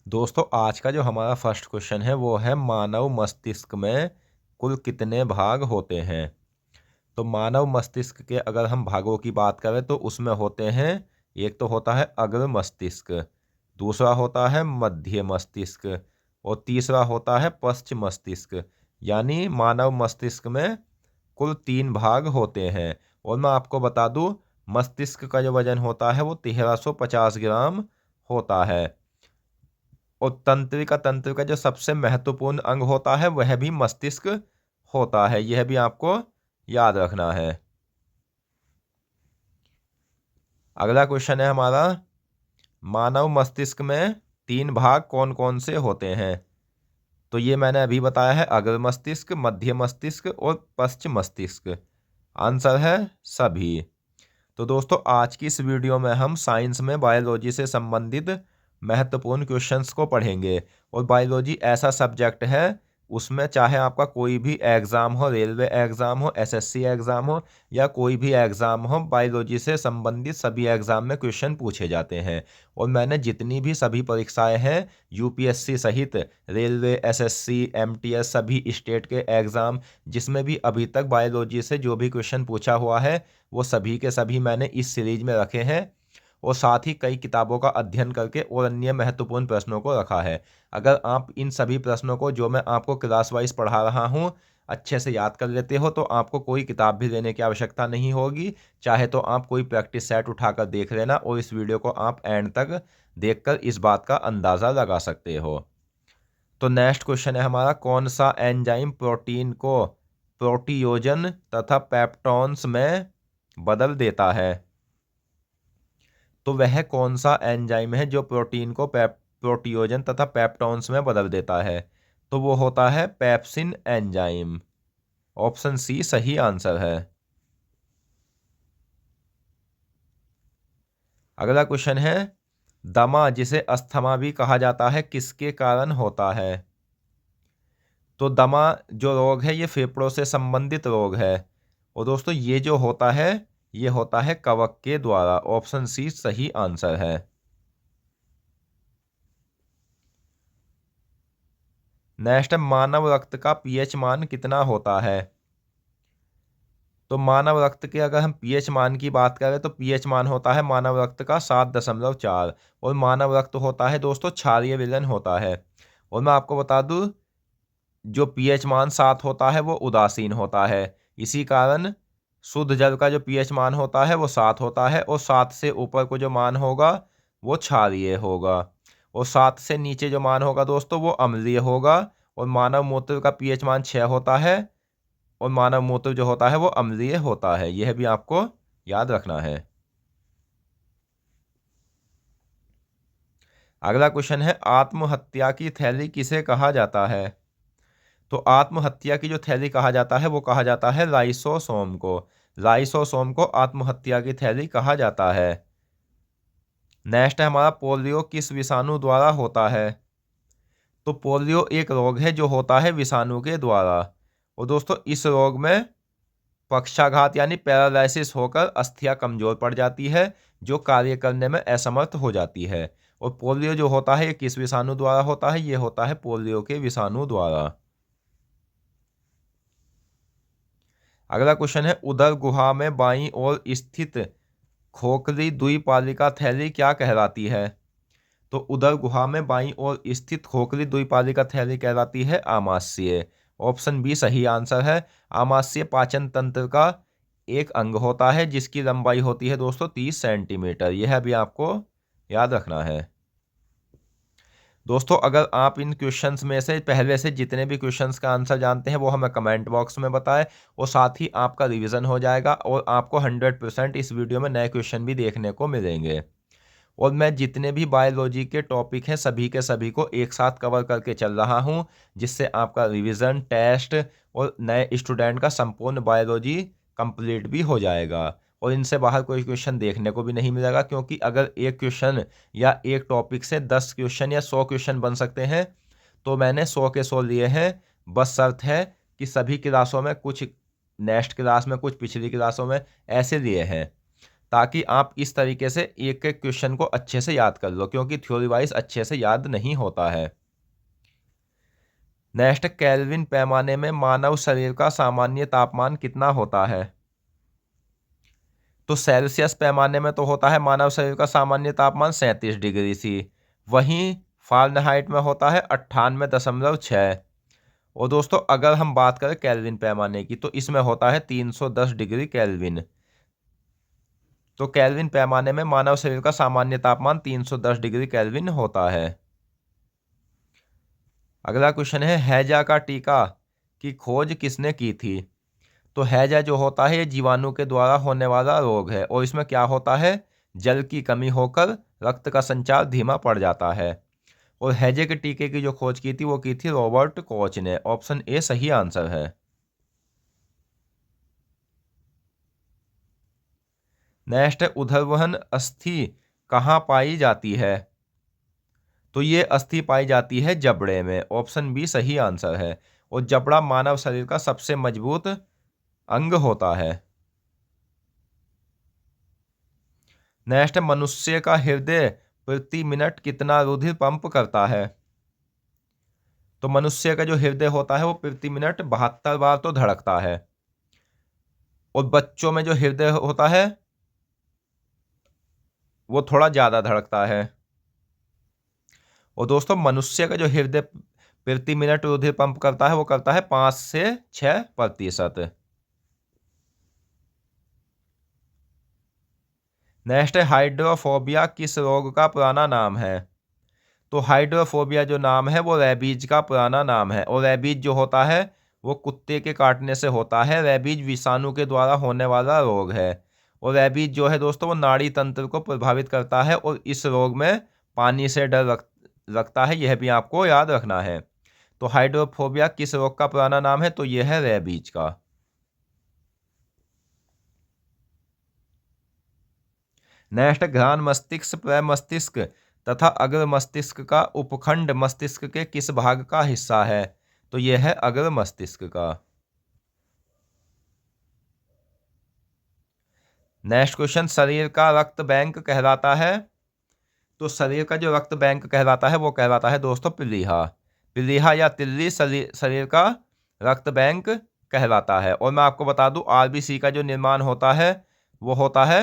दोस्तों आज का जो हमारा फर्स्ट क्वेश्चन है वो है मानव मस्तिष्क में कुल कितने भाग होते हैं। तो मानव मस्तिष्क के अगर हम भागों की बात करें तो उसमें होते हैं, एक तो होता है अग्र मस्तिष्क, दूसरा होता है मध्य मस्तिष्क और तीसरा होता है पश्च मस्तिष्क। यानी मानव मस्तिष्क में कुल 3 भाग होते हैं। और मैं आपको बता दूं, मस्तिष्क का जो वजन होता है वो 1350 ग्राम होता है। और तंत्रिका जो सबसे महत्वपूर्ण अंग होता है वह भी मस्तिष्क होता है, यह भी आपको याद रखना है। अगला क्वेश्चन है हमारा, मानव मस्तिष्क में 3 भाग कौन कौन से होते हैं। तो ये मैंने अभी बताया है, अग्र मस्तिष्क, मध्य मस्तिष्क और पश्चिम मस्तिष्क। आंसर है सभी। तो दोस्तों आज की इस वीडियो में हम साइंस में बायोलॉजी से संबंधित महत्वपूर्ण क्वेश्चंस को पढ़ेंगे। और बायोलॉजी ऐसा सब्जेक्ट है, उसमें चाहे आपका कोई भी एग्ज़ाम हो, रेलवे एग्ज़ाम हो, एसएससी एग्ज़ाम हो या कोई भी एग्ज़ाम हो, बायोलॉजी से संबंधित सभी एग्ज़ाम में क्वेश्चन पूछे जाते हैं। और मैंने जितनी भी सभी परीक्षाएं हैं, यूपीएससी सहित रेलवे, एसएससी, एमटीएस, सभी स्टेट के एग्ज़ाम जिसमें भी अभी तक बायोलॉजी से जो भी क्वेश्चन पूछा हुआ है वो सभी के सभी मैंने इस सीरीज में रखे हैं। और साथ ही कई किताबों का अध्ययन करके और अन्य महत्वपूर्ण प्रश्नों को रखा है। अगर आप इन सभी प्रश्नों को जो मैं आपको क्लास वाइज पढ़ा रहा हूँ अच्छे से याद कर लेते हो तो आपको कोई किताब भी लेने की आवश्यकता नहीं होगी। चाहे तो आप कोई प्रैक्टिस सेट उठाकर देख लेना और इस वीडियो को आप एंड तक देखकर इस बात का अंदाज़ा लगा सकते हो। तो नेक्स्ट क्वेश्चन है हमारा, कौन सा एंजाइम प्रोटीन को प्रोटीयोजन तथा पेप्टॉन्स में बदल देता है। तो वह कौन सा एंजाइम है जो प्रोटीन को प्रोटीयोजन तथा पेप्टॉन्स में बदल देता है। तो वो होता है पेप्सिन एंजाइम। ऑप्शन सी सही आंसर है। अगला क्वेश्चन है, दमा जिसे अस्थमा भी कहा जाता है किसके कारण होता है। तो दमा जो रोग है ये फेफड़ों से संबंधित रोग है। और दोस्तों ये जो होता है ये होता है कवक के द्वारा। ऑप्शन सी सही आंसर है। नेक्स्ट है, मानव रक्त का पीएच मान कितना होता है। तो मानव रक्त के अगर हम पीएच मान की बात करें तो पीएच मान होता है मानव रक्त का 7.4। और मानव रक्त होता है दोस्तों क्षारीय विलयन होता है। और मैं आपको बता दूं, जो पीएच मान 7 होता है वो उदासीन होता है। इसी कारण शुद्ध जल का जो पीएच मान होता है वो 7 होता है और 7 से ऊपर को जो मान होगा वो क्षारीय होगा। और 7 से नीचे जो मान होगा दोस्तों वो अम्लीय होगा। और मानव मूत्र का पीएच मान 6 होता है और मानव मूत्र जो होता है वो अम्लीय होता है, यह भी आपको याद रखना है। अगला क्वेश्चन है, आत्महत्या की थैली किसे कहा जाता है। तो आत्महत्या की जो थैली कहा जाता है वो कहा जाता है लाइसोसोम को। लाइसोसोम को आत्महत्या की थैली कहा जाता है। नेक्स्ट है हमारा, पोलियो किस विषाणु द्वारा होता है। तो पोलियो एक रोग है जो होता है विषाणु के द्वारा। और दोस्तों इस रोग में पक्षाघात यानी पैरालिसिस होकर अस्थियां कमजोर पड़ जाती है जो कार्य करने में असमर्थ हो जाती है। और पोलियो जो होता है ये किस विषाणु द्वारा होता है, ये होता है पोलियो के विषाणु द्वारा। अगला क्वेश्चन है, उदर गुहा में बाईं ओर स्थित खोखली द्विपालिका थैली क्या कहलाती है। तो उदर गुहा में बाईं ओर स्थित खोखली द्विपालिका थैली कहलाती है आमाशय। ऑप्शन बी सही आंसर है। आमाशय पाचन तंत्र का एक अंग होता है जिसकी लंबाई होती है दोस्तों 30 सेंटीमीटर, यह भी आपको याद रखना है। दोस्तों अगर आप इन क्वेश्चंस में से पहले से जितने भी क्वेश्चंस का आंसर जानते हैं वो हमें कमेंट बॉक्स में बताएं और साथ ही आपका रिवीजन हो जाएगा और आपको 100% इस वीडियो में नए क्वेश्चन भी देखने को मिलेंगे। और मैं जितने भी बायोलॉजी के टॉपिक हैं सभी के सभी को एक साथ कवर करके चल रहा हूं, जिससे आपका रिवीजन, टेस्ट और नए स्टूडेंट का संपूर्ण बायोलॉजी कंप्लीट भी हो जाएगा। और इनसे बाहर कोई क्वेश्चन देखने को भी नहीं मिलेगा, क्योंकि अगर एक क्वेश्चन या एक टॉपिक से 10 क्वेश्चन या 100 क्वेश्चन बन सकते हैं तो मैंने 100 के 100 लिए हैं। बस शर्त है कि सभी क्लासों में, कुछ नेक्स्ट क्लास में, कुछ पिछली क्लासों में ऐसे लिए हैं ताकि आप इस तरीके से एक एक क्वेश्चन को अच्छे से याद कर लो, क्योंकि थ्योरी वाइज अच्छे से याद नहीं होता है। नेक्स्ट, केल्विन पैमाने में मानव शरीर का सामान्य तापमान कितना होता है? तो सेल्सियस पैमाने में तो होता है मानव शरीर का सामान्य तापमान 37 डिग्री सी। वहीं फारेनहाइट में होता है 98.6। और दोस्तों अगर हम बात करें केल्विन पैमाने की, तो इसमें होता है 310 डिग्री केल्विन। तो केल्विन पैमाने में मानव शरीर का सामान्य तापमान 310 डिग्री केल्विन होता है। अगला क्वेश्चन है, हैजा का टीका की खोज किसने की थी? तो हैजा जो होता है ये जीवाणु के द्वारा होने वाला रोग है, और इसमें क्या होता है, जल की कमी होकर रक्त का संचार धीमा पड़ जाता है। और हैजे के टीके की जो खोज की थी वो की थी रॉबर्ट कोच ने। ऑप्शन ए सही आंसर है। नेक्स्ट, उदरवहन अस्थि कहाँ पाई जाती है? तो ये अस्थि पाई जाती है जबड़े में। ऑप्शन बी सही आंसर है। और जबड़ा मानव शरीर का सबसे मजबूत अंग होता है। नेक्स्ट, मनुष्य का हृदय प्रति मिनट कितना रुधिर पंप करता है? तो मनुष्य का जो हृदय होता है वो प्रति मिनट 72 बार तो धड़कता है। और बच्चों में जो हृदय होता है वो थोड़ा ज्यादा धड़कता है। और दोस्तों मनुष्य का जो हृदय प्रति मिनट रुधिर पंप करता है वो करता है 5 से 6%। नेक्स्ट है, हाइड्रोफोबिया किस रोग का पुराना नाम है? तो हाइड्रोफोबिया जो नाम है वो रेबीज का पुराना नाम है। और रेबीज जो होता है वो कुत्ते के काटने से होता है। रेबीज विषाणु के द्वारा होने वाला रोग है। और रेबीज जो है दोस्तों वो नाड़ी तंत्र को प्रभावित करता है, और इस रोग में पानी से डर रखता है, यह भी आपको याद रखना है। तो हाइड्रोफोबिया किस रोग का पुराना नाम है? तो यह है रेबीज का। नेक्स्ट, घ्राण मस्तिष्क, प्रमस्तिष्क तथा अग्र मस्तिष्क का उपखंड मस्तिष्क के किस भाग का हिस्सा है? तो यह है अग्र मस्तिष्क का। नेक्स्ट क्वेश्चन, शरीर का रक्त बैंक कहलाता है? तो शरीर का जो रक्त बैंक कहलाता है वो कहलाता है दोस्तों प्लीहा। प्लीहा या तिल्ली शरीर का रक्त बैंक कहलाता है। और मैं आपको बता दूं, आरबीसी का जो निर्माण होता है वो होता है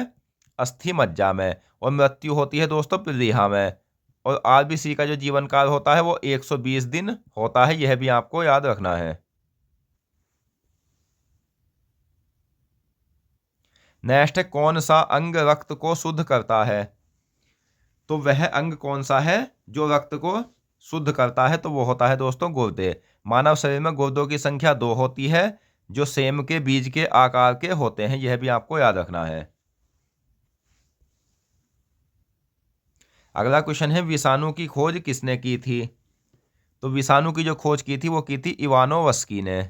अस्थि मज्जा में, और मृत्यु होती है दोस्तों प्लीहा में। और आरबीसी का जो जीवन काल होता है वो 120 दिन होता है, यह भी आपको याद रखना है। नेक्स्ट, कौन सा अंग रक्त को शुद्ध करता है? तो वह अंग कौन सा है जो रक्त को शुद्ध करता है? तो वो होता है दोस्तों गुर्दे। मानव शरीर में गुर्दों की संख्या 2 होती है, जो सेम के बीज के आकार के होते हैं, यह भी आपको याद रखना है। अगला क्वेश्चन है, विषाणु की खोज किसने की थी? तो विषाणु की जो खोज की थी वो की थी इवानोवस्की ने।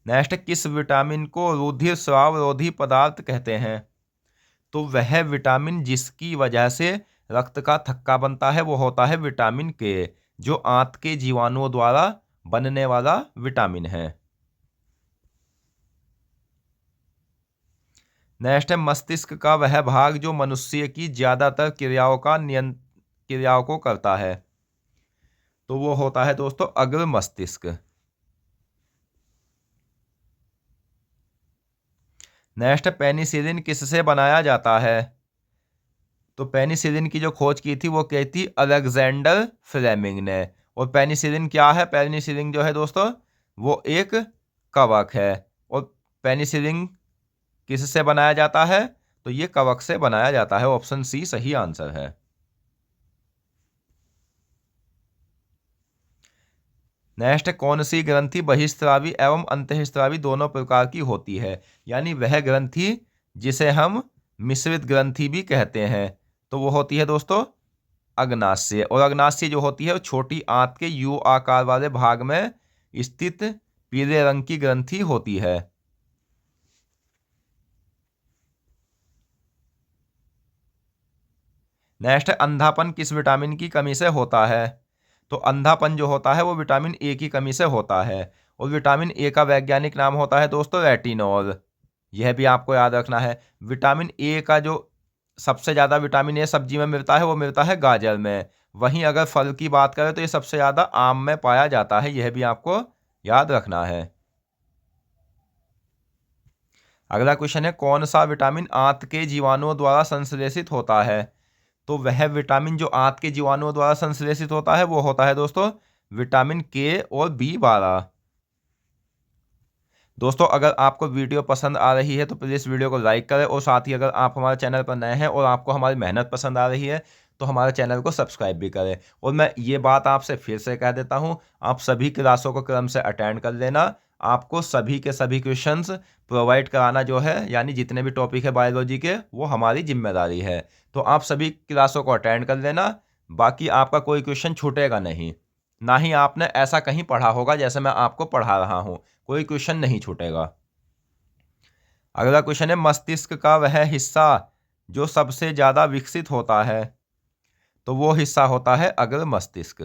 नेक्स्ट, किस विटामिन को रुधिर स्राव रोधी पदार्थ कहते हैं? तो वह विटामिन जिसकी वजह से रक्त का थक्का बनता है वो होता है विटामिन के, जो आंत के जीवाणुओं द्वारा बनने वाला विटामिन है। नेक्स्ट है, मस्तिष्क का वह भाग जो मनुष्य की ज्यादातर क्रियाओं को करता है? तो वो होता है दोस्तों अग्र मस्तिष्क। नेक्स्ट, पेनिसिलिन किससे बनाया जाता है? तो पेनिसिलिन की जो खोज की थी वो की थी अलेक्जेंडर फ्लेमिंग ने। और पेनिसिलिन क्या है? पेनिसिलिन जो है दोस्तों वो एक कवक है। और पेनिसिलिन किससे बनाया जाता है? तो ये कवक से बनाया जाता है। ऑप्शन सी सही आंसर है। नेक्स्ट, कौन सी ग्रंथि बहिस्रावी एवं अंतःस्रावी दोनों प्रकार की होती है? यानी वह ग्रंथि जिसे हम मिश्रित ग्रंथि भी कहते हैं, तो वो होती है दोस्तों अग्नाशय। और अग्नाशय जो होती है वो छोटी आंत के यू आकार वाले भाग में स्थित पीले रंग की ग्रंथि होती है। नेक्स्ट, अंधापन किस विटामिन की कमी से होता है? तो अंधापन जो होता है वो विटामिन ए की कमी से होता है। और विटामिन ए का वैज्ञानिक नाम होता है दोस्तों रेटिनॉल। यह भी आपको याद रखना है। विटामिन ए का जो सबसे ज़्यादा विटामिन ए सब्जी में मिलता है वो मिलता है गाजर में। वहीं अगर फल की बात करें तो ये सबसे ज़्यादा आम में पाया जाता है, यह भी आपको याद रखना है। अगला क्वेश्चन है, कौन सा विटामिन आंत के जीवाणुओं द्वारा संश्लेषित होता है? तो वह विटामिन जो आंत के जीवाणुओं द्वारा संश्लेषित होता है वो होता है दोस्तों विटामिन के और B12। दोस्तों अगर आपको वीडियो पसंद आ रही है तो प्लीज़ वीडियो को लाइक करें, और साथ ही अगर आप हमारे चैनल पर नए हैं और आपको हमारी मेहनत पसंद आ रही है तो हमारे चैनल को सब्सक्राइब भी करें। और मैं ये बात आपसे फिर से कह देता हूँ, आप सभी क्लासों को क्रम से अटेंड कर लेना। आपको सभी के सभी क्वेश्चंस प्रोवाइड कराना जो है, यानी जितने भी टॉपिक है बायोलॉजी के, वो हमारी जिम्मेदारी है। तो आप सभी क्लासों को अटेंड कर लेना, बाकी आपका कोई क्वेश्चन छूटेगा नहीं। ना ही आपने ऐसा कहीं पढ़ा होगा जैसे मैं आपको पढ़ा रहा हूँ, कोई क्वेश्चन नहीं छूटेगा। अगला क्वेश्चन है, मस्तिष्क का वह हिस्सा जो सबसे ज्यादा विकसित होता है? तो वो हिस्सा होता है अग्र मस्तिष्क।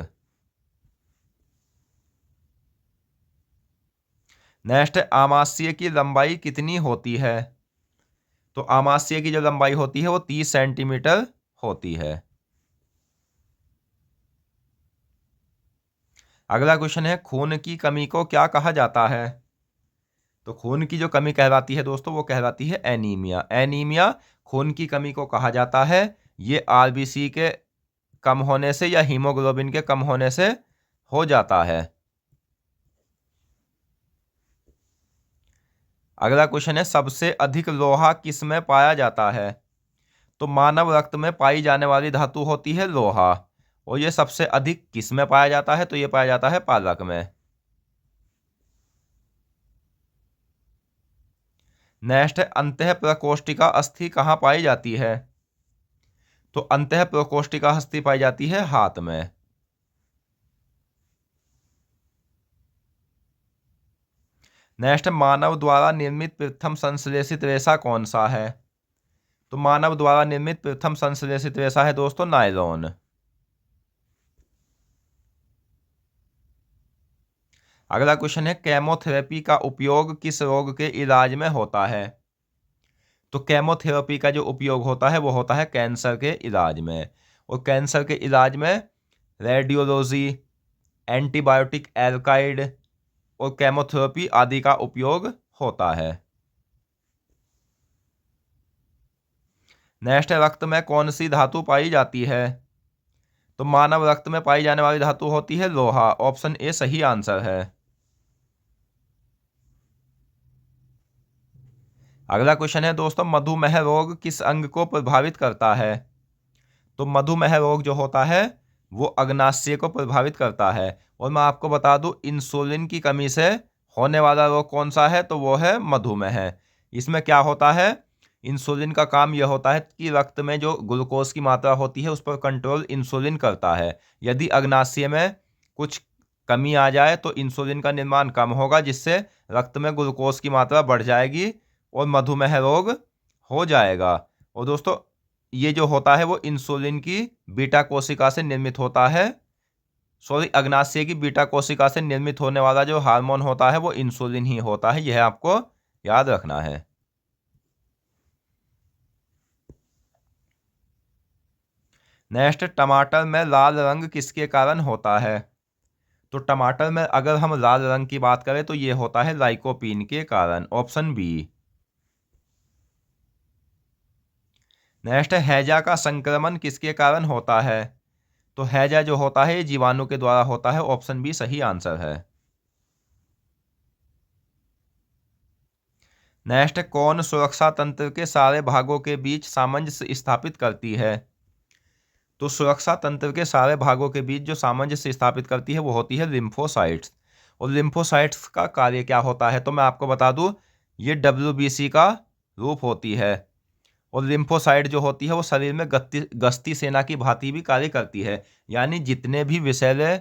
नेक्स्ट, आमाशय की लंबाई कितनी होती है? तो आमाशय की जो लंबाई होती है वो 30 सेंटीमीटर होती है। अगला क्वेश्चन है, खून की कमी को क्या कहा जाता है? तो खून की जो कमी कहलाती है दोस्तों वो कहलाती है एनीमिया। एनीमिया खून की कमी को कहा जाता है। ये आरबीसी के कम होने से या हीमोग्लोबिन के कम होने से हो जाता है। अगला क्वेश्चन है, सबसे अधिक लोहा किस में पाया जाता है? तो मानव रक्त में पाई जाने वाली धातु होती है लोहा, और ये सबसे अधिक किस में पाया जाता है? तो ये पाया जाता है पालक में। नेक्स्ट है, अंतः प्रकोष्ठिका अस्थि कहाँ पाई जाती है? तो अंतः प्रकोष्ठिका अस्थि पाई जाती है हाथ में। नेक्स्ट, मानव द्वारा निर्मित प्रथम संश्लेषित रेशा कौन सा है? तो मानव द्वारा निर्मित प्रथम संश्लेषित रेशा है दोस्तों नायलॉन। अगला क्वेश्चन है, केमोथेरेपी का उपयोग किस रोग के इलाज में होता है? तो केमोथेरेपी का जो उपयोग होता है वो होता है कैंसर के इलाज में। और कैंसर के इलाज में रेडियोलॉजी, एंटीबायोटिक एल्काइड और केमोथेरेपी आदि का उपयोग होता है। नेक्स्ट, रक्त में कौन सी धातु पाई जाती है? तो मानव रक्त में पाई जाने वाली धातु होती है लोहा। ऑप्शन ए सही आंसर है। अगला क्वेश्चन है दोस्तों, मधुमेह रोग किस अंग को प्रभावित करता है? तो मधुमेह रोग जो होता है वो अग्नाशय को प्रभावित करता है। और मैं आपको बता दूं, इंसुलिन की कमी से होने वाला रोग कौन सा है? तो वो है मधुमेह। इसमें क्या होता है, इंसुलिन का काम यह होता है कि रक्त में जो ग्लूकोज की मात्रा होती है उस पर कंट्रोल इंसुलिन करता है। यदि अग्नाशय में कुछ कमी आ जाए तो इंसुलिन का निर्माण कम होगा, जिससे रक्त में ग्लूकोज की मात्रा बढ़ जाएगी और मधुमेह रोग हो जाएगा। और दोस्तों ये जो होता है वो इंसुलिन की बीटा कोशिका से निर्मित होता है। सॉरी, अग्नाशय की बीटा कोशिका से निर्मित होने वाला जो हार्मोन होता है वो इंसुलिन ही होता है, यह आपको याद रखना है। नेक्स्ट, टमाटर में लाल रंग किसके कारण होता है? तो टमाटर में अगर हम लाल रंग की बात करें तो ये होता है लाइकोपीन के कारण। Option B. नेक्स्ट, हैजा का संक्रमण किसके कारण होता है? तो हैजा जो होता है ये जीवाणु के द्वारा होता है। ऑप्शन बी सही आंसर है। नेक्स्ट, कौन सुरक्षा तंत्र के सारे भागों के बीच सामंजस्य स्थापित करती है? तो सुरक्षा तंत्र के सारे भागों के बीच जो सामंजस्य स्थापित करती है वो होती है लिम्फोसाइट्स। और लिम्फोसाइट्स का कार्य क्या होता है? तो मैं आपको बता दूं, ये WBC का रूप होती है। और लिम्फोसाइट जो होती है वो शरीर में गश्ती सेना की भांति भी कार्य करती है। यानी जितने भी विषैले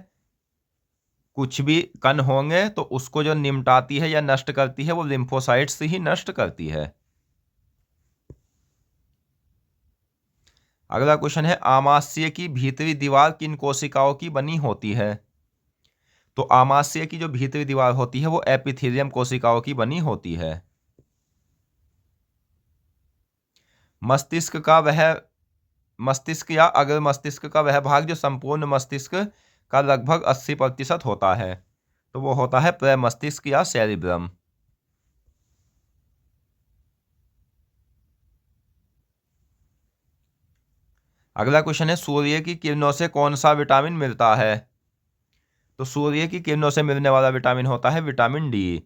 कुछ भी कण होंगे तो उसको जो निमटाती है या नष्ट करती है वो लिम्फोसाइट्स ही नष्ट करती है। अगला क्वेश्चन है, आमाशय की भीतरी दीवार किन कोशिकाओं की बनी होती है? तो आमाशय की जो भीतरी दीवार होती है वो एपिथेलियम कोशिकाओं की बनी होती है। मस्तिष्क या अग्र मस्तिष्क का वह भाग जो संपूर्ण मस्तिष्क का लगभग 80% होता है, तो वो होता है प्रमस्तिष्क या सेरिब्रम। अगला क्वेश्चन है, सूर्य की किरणों से कौन सा विटामिन मिलता है? तो सूर्य की किरणों से मिलने वाला विटामिन होता है विटामिन डी,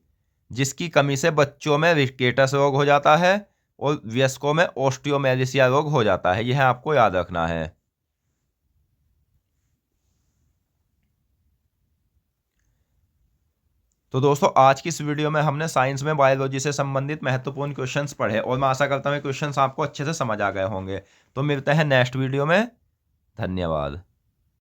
जिसकी कमी से बच्चों में रिकेटस रोग हो जाता है और वयस्कों में ओस्टियोमेलिसिया रोग हो जाता है। यह आपको याद रखना है। तो दोस्तों, आज की इस वीडियो में हमने साइंस में बायोलॉजी से संबंधित महत्वपूर्ण क्वेश्चंस पढ़े और मैं आशा करता हूँ क्वेश्चंस आपको अच्छे से समझ आ गए होंगे। तो मिलते हैं नेक्स्ट वीडियो में। धन्यवाद।